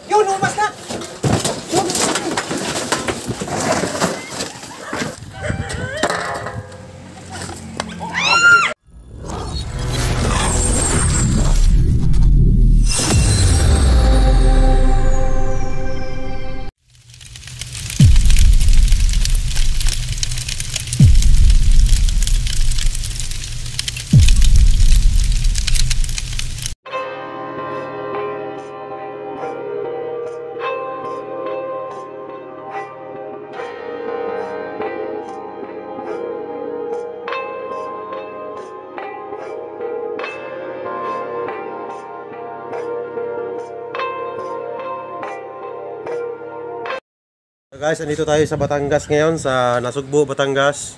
Yun, umas na! Guys, andito tayo sa Batangas ngayon, sa Nasugbo, Batangas.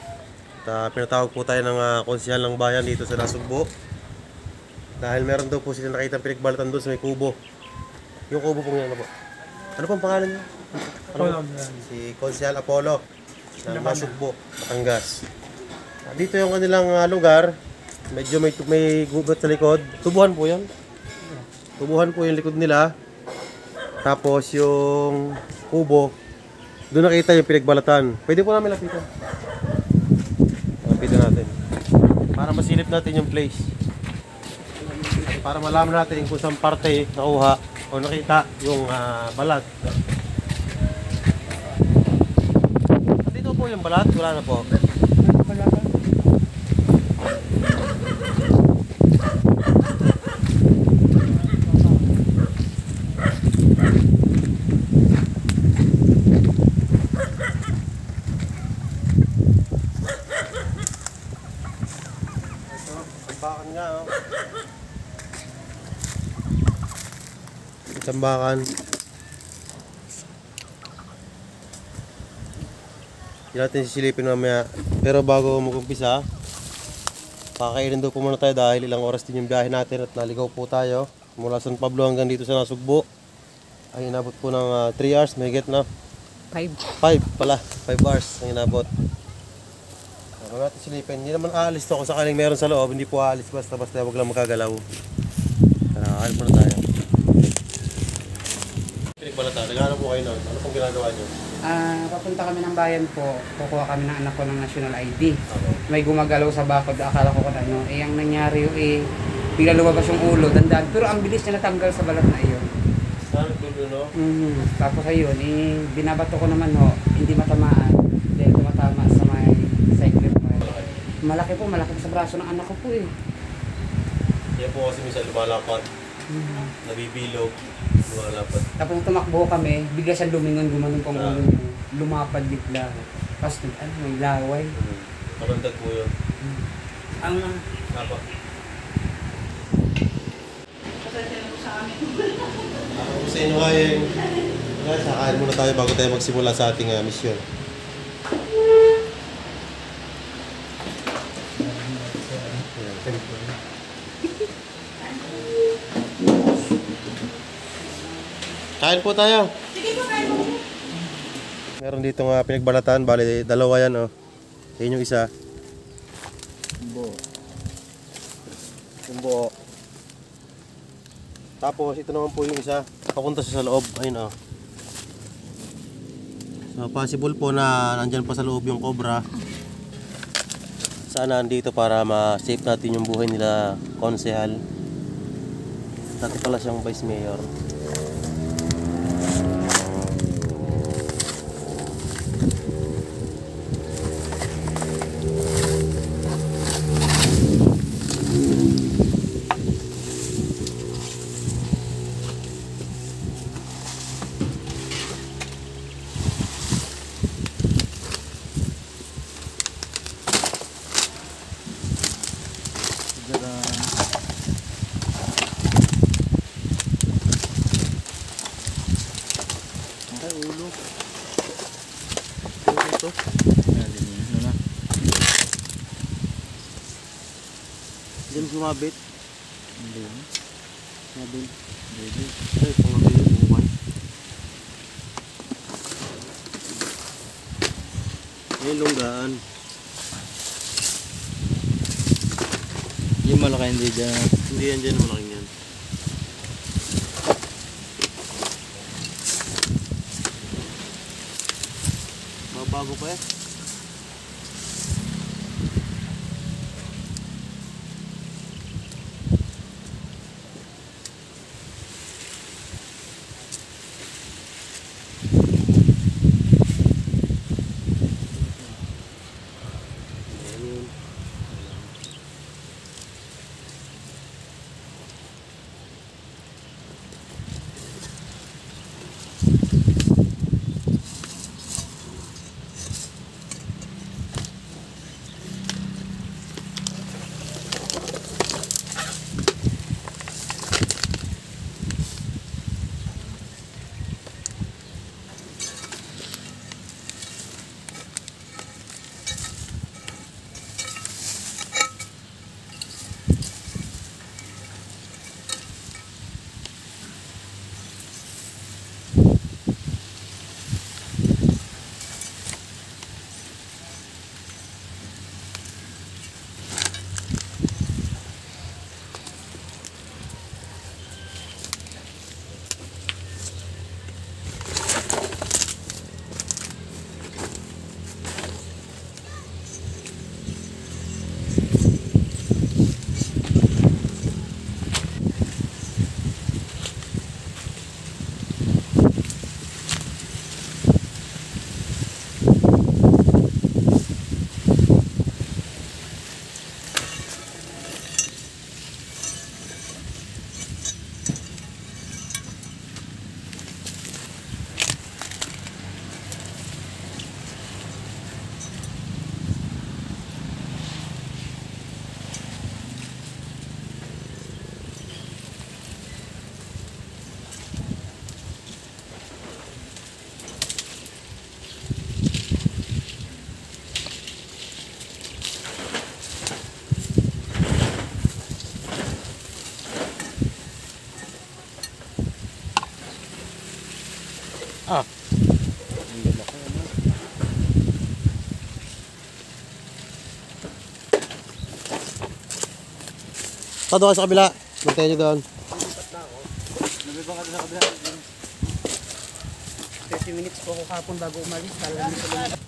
Pinatawag po tayo ng konsehal ng bayan dito sa Nasugbo. Dahil meron daw po sila nakita pinagbalatan doon sa may kubo. Yung kubo pong yan, ano po? Ano pong pangalan niya? Apollo. Si Konsehal Apollo ng Nasugbo, Batangas. Dito yung kanilang lugar. Medyo may gubat sa likod. Tubuhan po yan. Tubuhan po yung likod nila. Tapos yung kubo, doon nakita yung pinagbalatan. Pwede po namin lapitan. Lapitan natin. Para masilip natin yung place. Para malaman natin kung saan parte nakuha o nakita yung balat. Dito po yung balat. Wala na po. Tambakan nga, oh. Tambakan. Hindi natin sisilipin mamaya. Pero bago mag-umpisa, pakainin daw po muna tayo dahil ilang oras din yung biyahe natin at naligaw po tayo. Mula San Pablo hanggang dito sa Nasugbo. Ay inabot po ng 3 hours, may get na. 5 pala, 5 hours ang inabot. Huwag natin silipin. Hindi naman aalis to kung sakaling meron sa loob. Hindi po aalis basta-basta. Huwag lang makagalaw. Alis muna tayo. Pinagbalatan. Naghanap po kayo nun. Ano pong ginagawa nyo? Papunta kami ng bayan po. Kukuha kami ng anak ko ng national ID. May gumagalaw sa bakod. Akala ko kung ano. Ang nangyari yung bigla lumabas yung ulo. Dandan. Pero ang bilis niya natanggal sa balat na iyon. Saan dulo, no? Tapos ayun, binabato ko naman ho. Hindi matamaan. Dahil tumatama sa may cyclip. Malaki sa braso ng anak ko po eh. Yan po kasi minsan lumalapat. Nabibilog. Lumalapat. Tapos tumakbo kami, bigla siyang lumingon, gumanon pang ulo niya. Lumapad bigla. Tapos may laway. Kabandag po yun. Ang Napa. Ako sa inyo kayo. Sakain muna tayo bago tayo magsimula sa ating misyon. Kain po tayo. Sige po, kain po. Meron dito nga pinagbalatan, bali dalawa yan, oh. Yan yung isa. Yung buo. Tapos ito naman po yung isa, papunta sa loob. Ayun, oh. So possible po na nandyan pa sa loob yung cobra. Sana andito para ma-save natin yung buhay nila konsehal. Dati pala siyang vice mayor. Ulo. Ito. Diyan sumabit. Hindi. Sumabit. Hindi. Ay, pangabit yung buwan. Ay, lunggaan. Yung malaki hindi dyan. Hindi yan dyan, malaking yan. bago pa eh. Ah. Doon ka sa kabila. Bantayan nyo doon. 30 minutes po ako kapon bago umalis. Kala nito lang.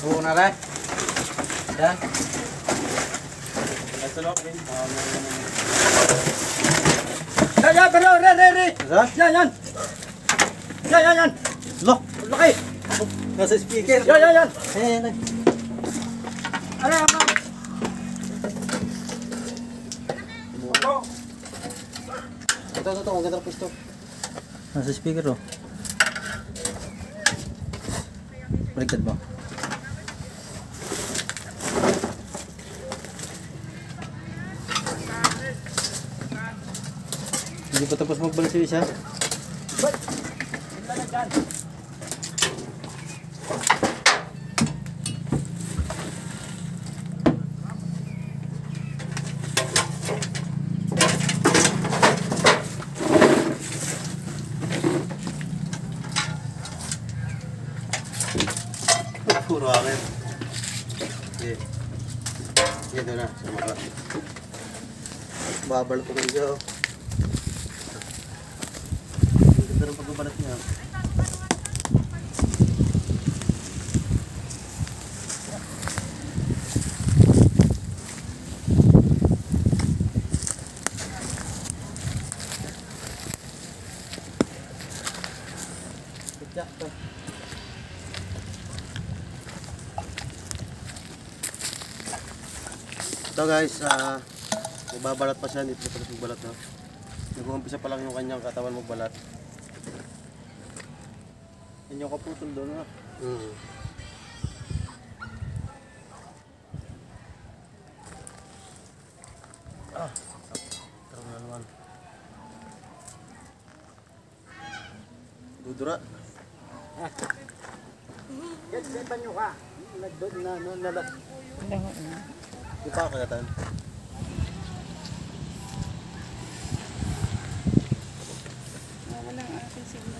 Buo na rin. Yan. Yan, pero, re. Isa? Yan. Yan. Loh! Laki. Nasa speaker. Yan. Ayan. Ano yan, ma'am? Ito. Ang ganda ng pwesto. Nasa speaker oh. Baliktad ba? Hindi pa tapos magbalas yung isa. Puro akin. Okay. Ito na, sa mga. Babal ko lang siya. Ganda ng pagbabalat niya. Ito guys, magbabalat pa siya, hindi pa tapos magbalat na. Nag-uumpisa pa lang yung kanyang katawan magbalat. Yan yung kaputol doon ah. Tarong na naman. Dudura. Get panyo ka. Nagdod na nalat. Di pa kagatan.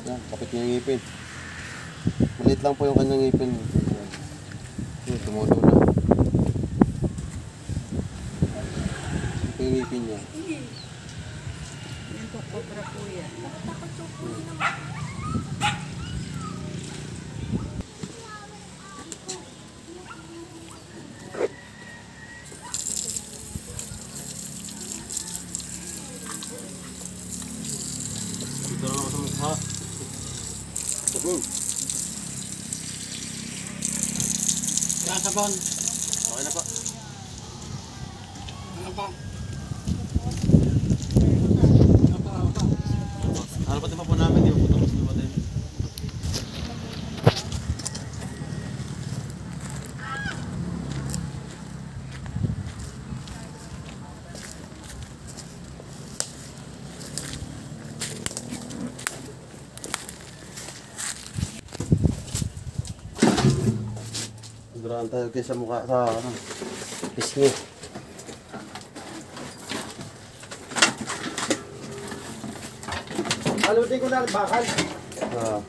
Yan, kapit niya yung ngipin. Maliit lang po yung kanyang ngipin. Yan, tumulo na. Ito yung ngipin niya. Yan po, cobra po yan. Dito lang ako sa mukha. Kaya sabon. Okay na po. Ano pa? Harapatin pa po namin, di ba po tapos lumatin. Duraan tayo kayo sa mukha, sa pisngi. Halutin ko na bakal. Ah.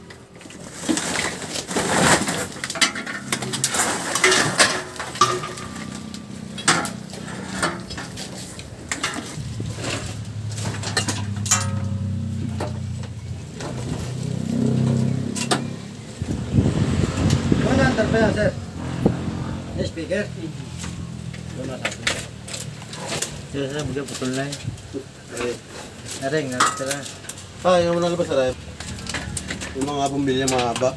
Ano ang tarpa yan, sir? Yung speaker. Sila sa bigyan putol na Okay. Naring, nakita na. Ah, yung nalabas na tayo. Yung mga bumbilya mahaba.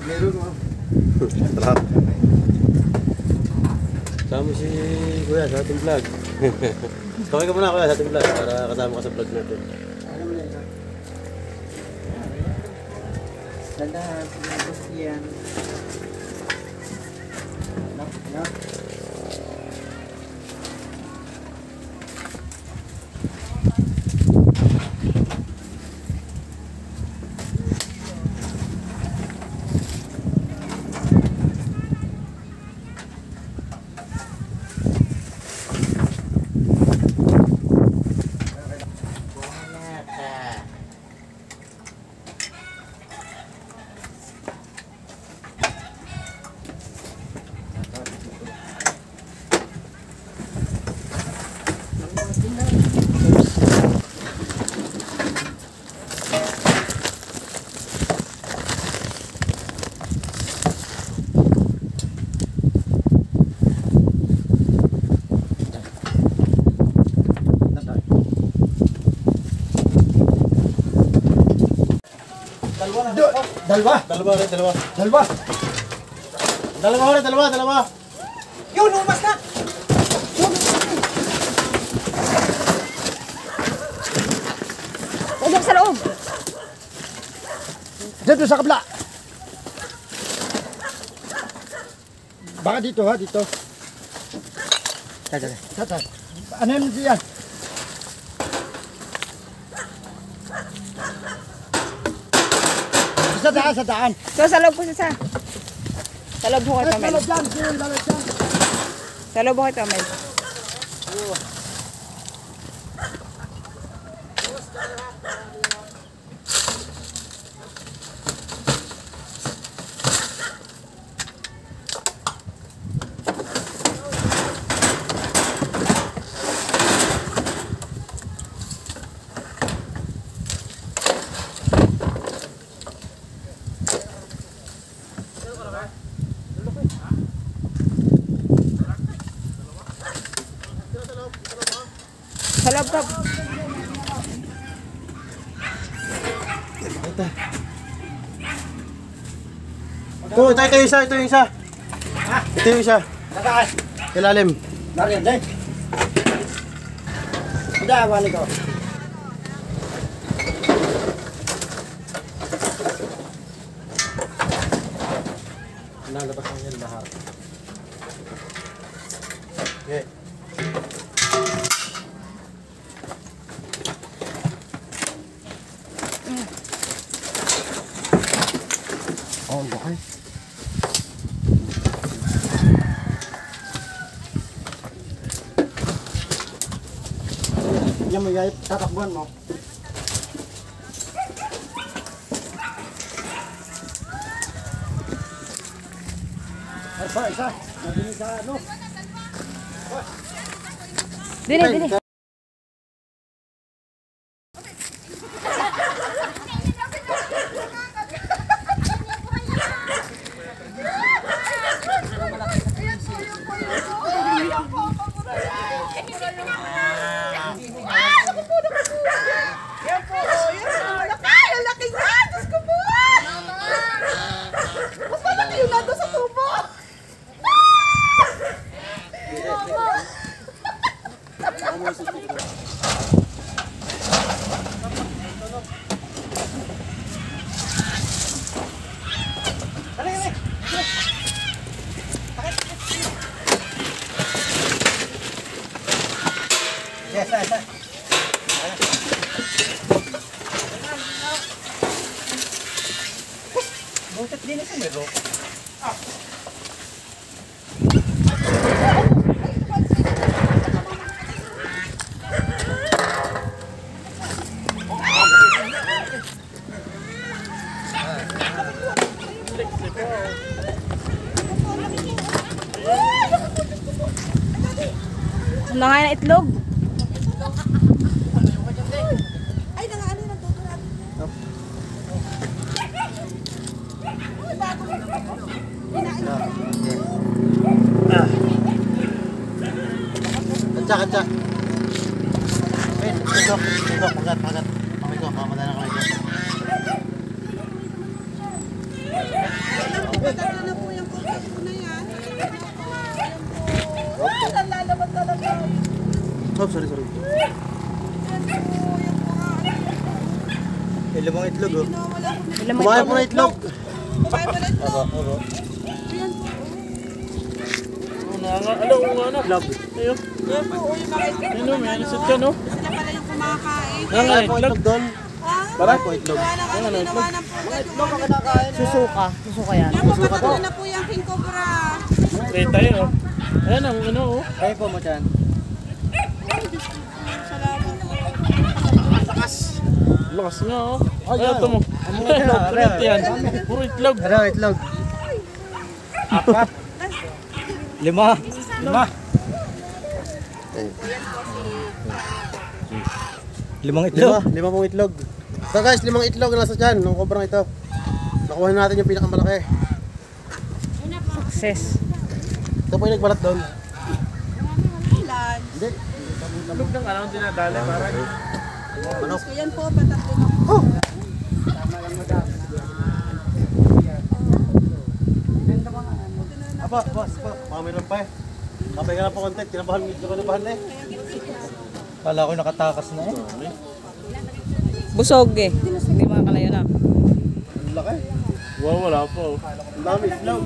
Meron mo. Trap. Kasama si Kuya sa ating vlog. Kaway ka muna Kuya sa ating vlog para kasama ka sa vlog natin. Alam mo na ito. Dadah, pinabos yan. Yan. Dalawa. Dalawa rin, dalawa. Dalawa. Dalawa rin, dalawa, dalawa. Yun, umas na. Huwag sa loob. Dito sa kabla. Baka dito ha, dito. Tata. Ano yun diyan? Sa daan. So, sa loob po siya. Sa loob ho ito, Mel. Dalaw dyan. Sa loob ho ito, Mel. Sa loob ka. Ito yung isa, ito yung isa. Ito yung isa. Saan? Ilalim. Nariyan din. Hindi, awali ko. Nalabas lang yan lahat. Okay. Oh, bakit? Yan mo yay, tatakbuhan mo. Ay, isa. Nandun sa ano? Dili, dili. Yes, isa. Butit din ito, may rope. Ang langayan na itlog. Katsa. Tundok, pagat. Kamay ko, mamadala kamay ko. Patalo na po yung kumpit ko na yan. Lalabas talaga. Oh, sorry. May limang itlog, oh. Wala po na. Kumain po na itlog. Kumain pa na ito. Opo. Ayan po. Itlog. Ayan po, yung mga itlog. May anisot ka, no? Sila pala yung kumakain. Kumain po itlog doon. Para po itlog. Gawa ng ano, ginawa ng pugad yung mga Kinakain. Susuka yan. Yan po, patalo na po yung king cobra. Kaya tayo, oh. Ayan ang ano, oh. Kayo po mo dyan. Salamat po. Lakas nga, oh. Ay, ito mo. Kulit yan. Puro itlog. Ano, itlog? Apat. Lima. Limang itlog. Lima pong itlog. So guys, limang itlog na nasa dyan, nung kobrang ito. Nakuha natin yung pinakamalaki. Success. Ito po yung nagbalat doon. Ilan? Hindi. Itlog ng ano, dinadali para. Manok. So yan po, patatlo na po. Apa, boss. Baka mayroon pa eh. Kapay ka na po konti, kinabahan na eh. Kala ko nakatakas na eh. Busog eh. Hindi makakalayo na. Ang laki. Wow, wala po. Ang dami itlog.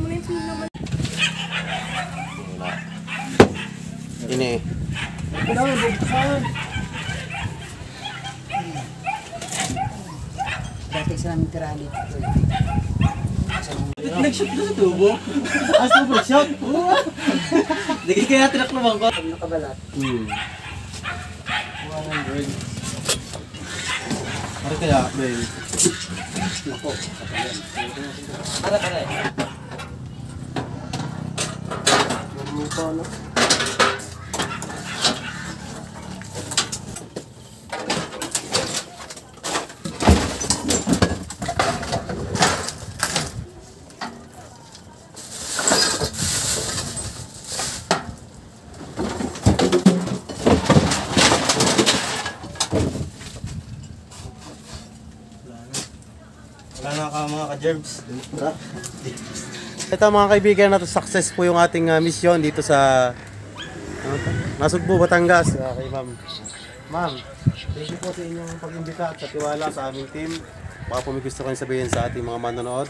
Ini. Dati sa namin tirahan dito. Nag-shoot na sa tubo. As na shot. Hindi kaya tinak naman ko. Nakabalat. 100. Ano kaya, Ben? Ako. Ara. Lupa na. Wala na ka mga ka-germs. Ito mga kaibigan, success po yung ating mission dito sa Nasugbu, Batangas. Kay ma'am. Ma'am, thank you po sa inyong pag-imbita at sa tiwala sa aming team. Baka po may gusto kayong sabihin sa ating mga manonood.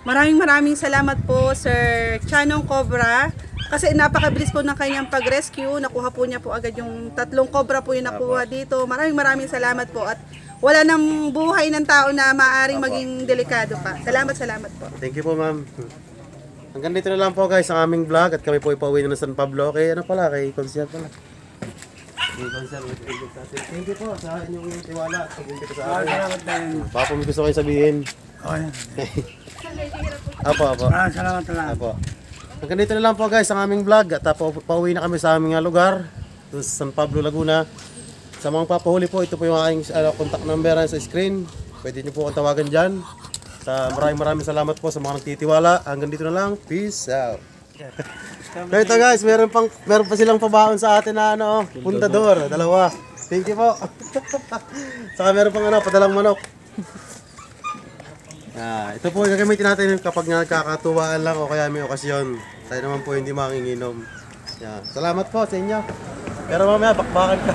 Maraming salamat po Sir Chanong Cobra. Kasi napakabilis po ng kanyang pag-rescue. Nakuha po niya po agad yung 3 cobra po yung nakuha dito. Maraming salamat po. At wala nang buhay ng tao na maaaring maging delikado pa. Salamat po. Thank you po, ma'am. Hanggang dito na lang po guys ang aming vlog at kami po ipauwi na ng San Pablo. Kay ano pala, kay Consiel pala. Kay Consiel, thank you po sa inyong tiwala. Pag-invita sa akin. Salamat din. Baka po may gusto kayo sabihin. Okay. Apo. Salamat lang. Apo. Hanggang dito na lang po guys ang aming vlog at pauwi na kami sa aming lugar sa San Pablo, Laguna. Sa mga papahuli po, ito po yung aking contact number sa screen. Pwede nyo po akong tawagan dyan. Maraming salamat po sa mga nagtitiwala. Hanggang dito na lang. Peace out. So ito guys, meron pa silang pabaon sa atin na puntador, 2. Thank you po. Saka meron pang padalang manok. Ito po yung gagamitin natin kapag nagkakatuwaan lang o kaya may okasyon. Tayo naman po hindi makinginom. Salamat po sa inyo. Pero mamaya bakbakan ka.